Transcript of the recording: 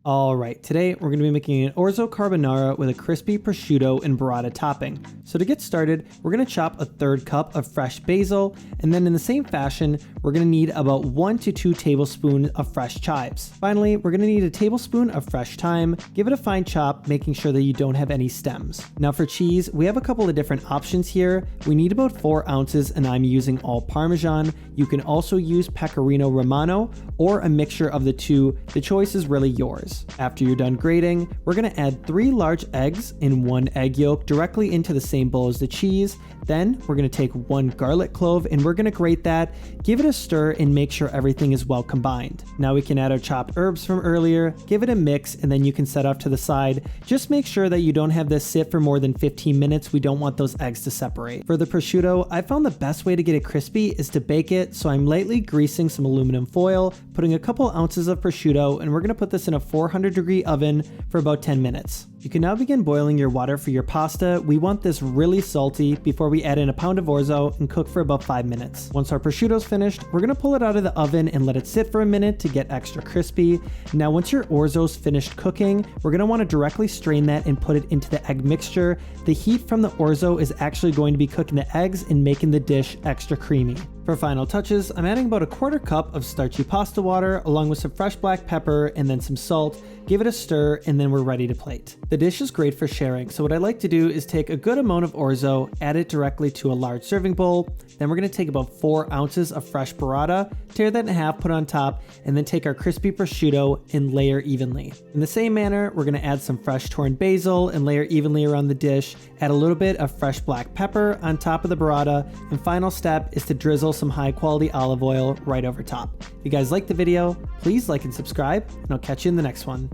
All right, today we're going to be making an Orzo Carbonara with a crispy prosciutto and burrata topping. So to get started, we're going to chop a third cup of fresh basil, and then in the same fashion, we're going to need about 1 to 2 tablespoons of fresh chives. Finally, we're going to need a tablespoon of fresh thyme. Give it a fine chop, making sure that you don't have any stems. Now for cheese, we have a couple of different options here. We need about 4 ounces, and I'm using all Parmesan. You can also use pecorino romano or a mixture of the two. The choice is really yours. After you're done grating, we're going to add 3 large eggs and 1 egg yolk directly into the same bowl as the cheese. Then we're going to take 1 garlic clove and we're going to grate that, give it a stir, and make sure everything is well combined. Now we can add our chopped herbs from earlier, give it a mix, and then you can set off to the side. Just make sure that you don't have this sit for more than 15 minutes. We don't want those eggs to separate. For the prosciutto, I found the best way to get it crispy is to bake it, so I'm lightly greasing some aluminum foil, putting a couple ounces of prosciutto, and we're going to put this in a 400-degree oven for about 10 minutes. You can now begin boiling your water for your pasta. We want this really salty before we add in a pound of orzo and cook for about 5 minutes. Once our prosciutto's finished, we're going to pull it out of the oven and let it sit for a minute to get extra crispy. Now once your orzo's finished cooking, we're going to want to directly strain that and put it into the egg mixture. The heat from the orzo is actually going to be cooking the eggs and making the dish extra creamy. For final touches, I'm adding about a 1/4 cup of starchy pasta water along with some fresh black pepper and then some salt. Give it a stir and then we're ready to plate. The dish is great for sharing, so what I like to do is take a good amount of orzo, add it directly to a large serving bowl. Then we're going to take about 4 ounces of fresh burrata, tear that in half, put on top, and then take our crispy prosciutto and layer evenly. In the same manner, we're going to add some fresh torn basil and layer evenly around the dish. Add a little bit of fresh black pepper on top of the burrata, and final step is to drizzle some high quality olive oil right over top. If you guys liked the video, please like and subscribe, and I'll catch you in the next one.